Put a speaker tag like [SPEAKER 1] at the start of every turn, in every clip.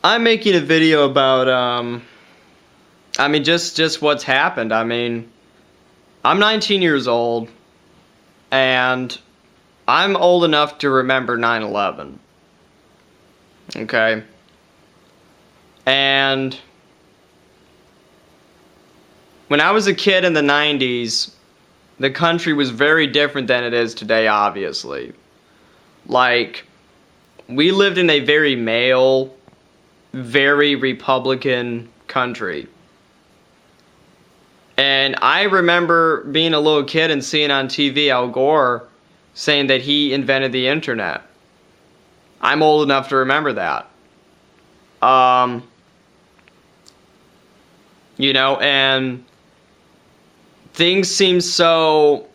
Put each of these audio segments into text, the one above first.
[SPEAKER 1] I'm making a video about, I mean, just what's happened. I mean, I'm 19 years old, and I'm old enough to remember 9/11. Okay? And when I was a kid in the 90s, the country was very different than it is today, obviously. Like, we lived in a very male, very Republican country. And I remember being a little kid and seeing on TV Al Gore saying that he invented the internet. I'm old enough to remember that. You know, and things seem so...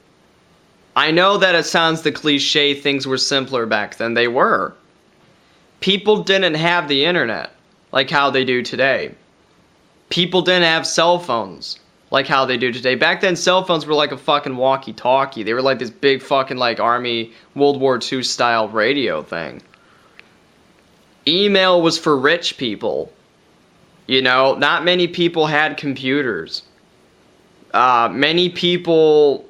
[SPEAKER 1] I know that it sounds the cliche, things were simpler back then. They were. People didn't have the internet like how they do today. People didn't have cell phones like how they do today. Back then, cell phones were like a fucking walkie-talkie. They were like this big fucking like Army World War II style radio thing. Email was for rich people. You know, not many people had computers. Many people,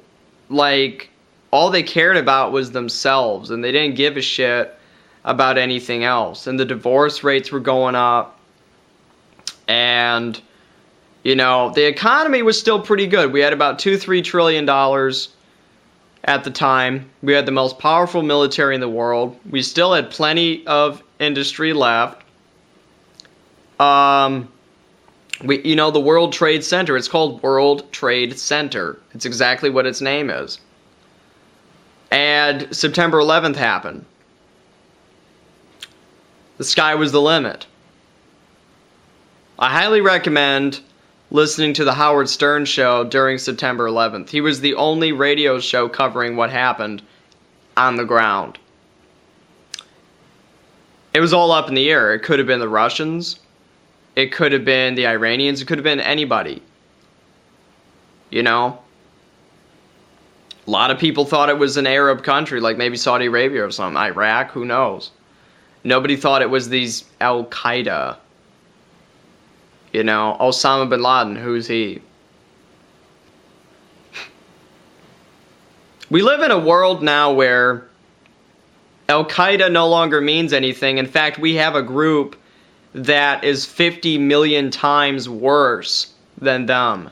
[SPEAKER 1] like, all they cared about was themselves, and they didn't give a shit about anything else. And the divorce rates were going up, and, you know, the economy was still pretty good. We had about $2-3 trillion at the time. We had the most powerful military in the world. We still had plenty of industry left. You know, the World Trade Center, it's called World Trade Center. It's exactly what its name is. And September 11th happened. The sky was the limit. I highly recommend listening to the Howard Stern show during September 11th. He was the only radio show covering what happened on the ground. It was all up in the air. It could have been the Russians. It could have been the Iranians. It could have been anybody. You know? A lot of people thought it was an Arab country, like maybe Saudi Arabia or something. Iraq, who knows? Nobody thought it was these Al-Qaeda. You know, Osama bin Laden, who's he? We live in a world now where Al-Qaeda no longer means anything. In fact, we have a group that is 50 million times worse than them,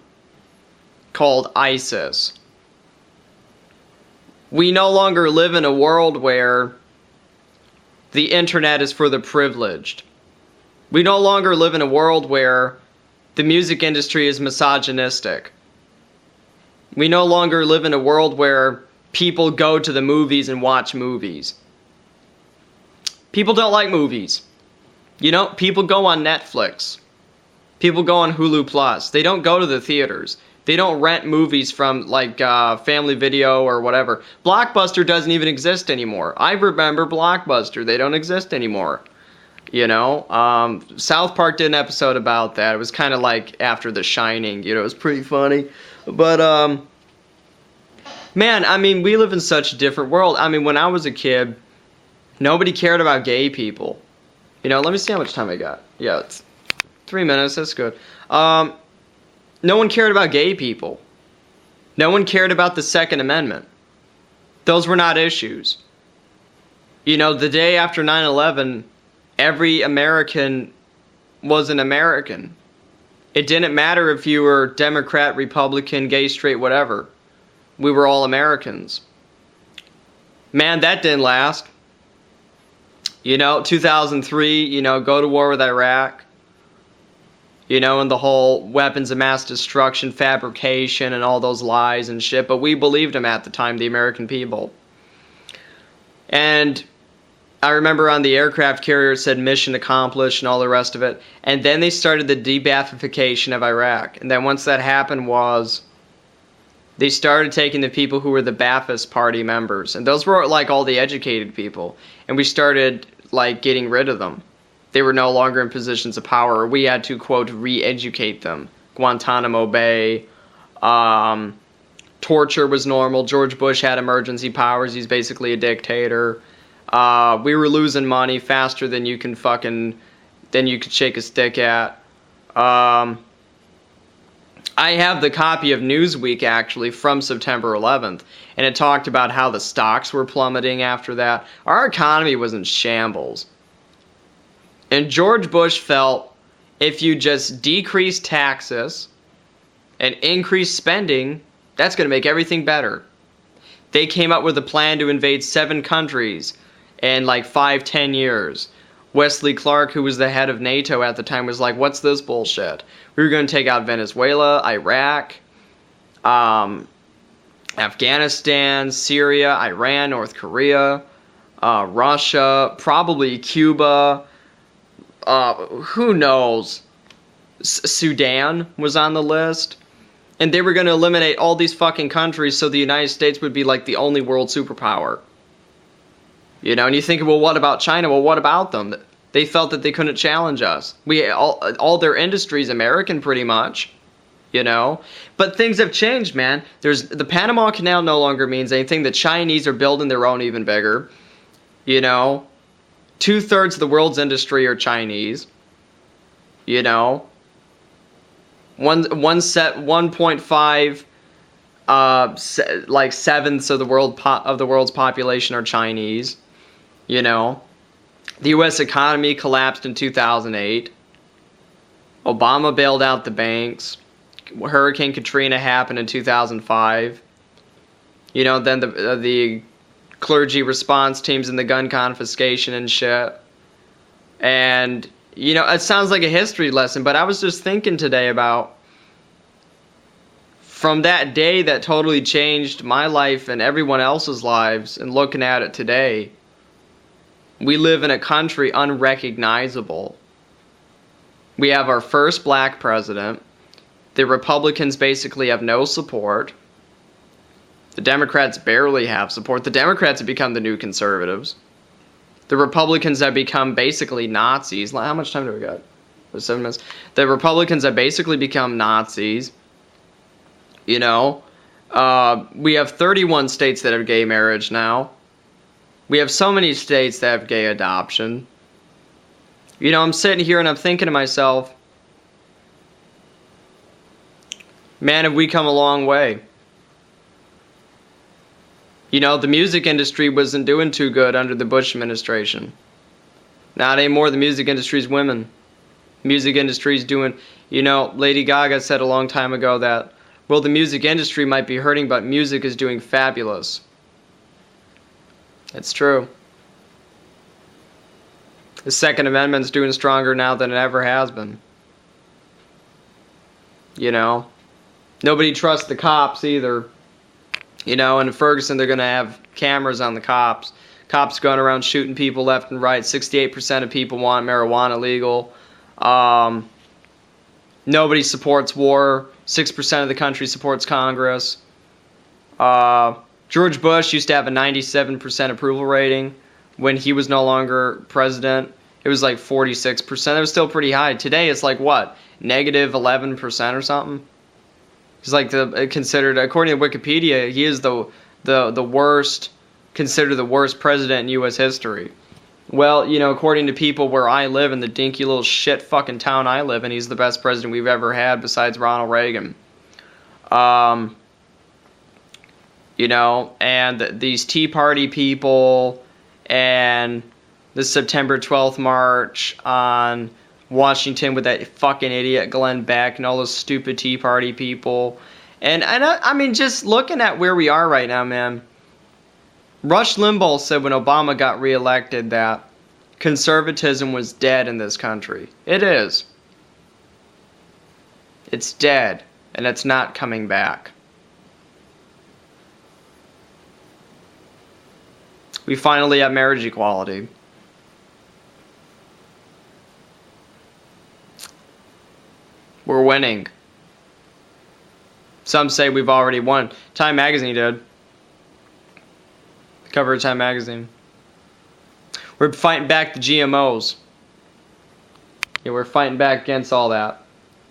[SPEAKER 1] called ISIS. We no longer live in a world where the internet is for the privileged. We no longer live in a world where the music industry is misogynistic. We no longer live in a world where people go to the movies and watch movies. People don't like movies. You know, people go on Netflix. People go on Hulu Plus. They don't go to the theaters. They don't rent movies from, like, Family Video or whatever. Blockbuster doesn't even exist anymore. I remember Blockbuster. They don't exist anymore. You know? South Park did an episode about that. It was kind of like after The Shining. You know, it was pretty funny. But, man, I mean, we live in such a different world. I mean, when I was a kid, nobody cared about gay people. You know, let me see how much time I got. Yeah, it's 3 minutes. That's good. No one cared about gay people. No one cared about the Second Amendment. Those were not issues. You know, the day after 9/11, every American was an American. It didn't matter if you were Democrat, Republican, gay, straight, whatever. We were all Americans. Man, that didn't last. You know, 2003, you know, go to war with Iraq. You know, and the whole weapons of mass destruction, fabrication, and all those lies and shit. But we believed them at the time, the American people. And I remember on the aircraft carrier it said mission accomplished and all the rest of it. And then they started the de-Baathification of Iraq. And then once that happened was they started taking the people who were the Ba'athist Party members. And those were like all the educated people. And we started like getting rid of them. They were no longer in positions of power. We had to, quote, re-educate them. Guantanamo Bay. Torture was normal. George Bush had emergency powers. He's basically a dictator. We were losing money faster than you can fucking then you could shake a stick at. I have the copy of Newsweek actually from September 11th, and it talked about how the stocks were plummeting after that. Our economy was in shambles. And George Bush felt if you just decrease taxes and increase spending, that's going to make everything better. They came up with a plan to invade 7 countries in like 5-10 years. Wesley Clark, who was the head of NATO at the time, was like, what's this bullshit? We were going to take out Venezuela, Iraq, Afghanistan, Syria, Iran, North Korea, Russia, probably Cuba, who knows? Sudan was on the list. And they were going to eliminate all these fucking countries so the United States would be like the only world superpower. You know, and you think, well, what about China? Well, what about them? They felt that they couldn't challenge us. All their industries American pretty much, you know. But things have changed, man. The Panama Canal no longer means anything. The Chinese are building their own even bigger. You know, 2/3 of the world's industry are Chinese. You know, 1.5 like 7ths of the world's population are Chinese. You know, the U.S. economy collapsed in 2008. Obama bailed out the banks. Hurricane Katrina happened in 2005. You know, then the clergy response teams and the gun confiscation and shit. And, you know, it sounds like a history lesson, but I was just thinking today about from that day that totally changed my life and everyone else's lives, and looking at it today, we live in a country unrecognizable. We have our first black president. The Republicans basically have no support. The Democrats barely have support. The Democrats have become the new conservatives. The Republicans have become basically Nazis. How much time do we got? 7 minutes. The Republicans have basically become Nazis. You know, we have 31 states that have gay marriage now. We have so many states that have gay adoption. You know, I'm sitting here and I'm thinking to myself, man, have we come a long way. You know, the music industry wasn't doing too good under the Bush administration. Not anymore. The music industry is women. Music industry is doing, you know, Lady Gaga said a long time ago that, well, the music industry might be hurting, but music is doing fabulous. It's true. The Second Amendment's doing stronger now than it ever has been. You know? Nobody trusts the cops either. You know, in Ferguson they're going to have cameras on the cops. Cops going around shooting people left and right. 68% of people want marijuana legal. Nobody supports war. 6% of the country supports Congress. George Bush used to have a 97% approval rating. When he was no longer president, it was like 46%. It was still pretty high. Today it's like what? Negative 11% or something? He's like considered, according to Wikipedia, he is the worst, considered the worst president in U.S. history. Well, you know, according to people where I live, in the dinky little shit fucking town I live in, he's the best president we've ever had besides Ronald Reagan. You know, and these Tea Party people and the September 12th march on Washington with that fucking idiot Glenn Beck and all those stupid Tea Party people. And I mean, just looking at where we are right now, man. Rush Limbaugh said when Obama got reelected that conservatism was dead in this country. It is. It's dead, and it's not coming back. We finally have marriage equality. We're winning. Some say we've already won. Time Magazine did. The cover of Time Magazine. We're fighting back the GMOs. Yeah, we're fighting back against all that.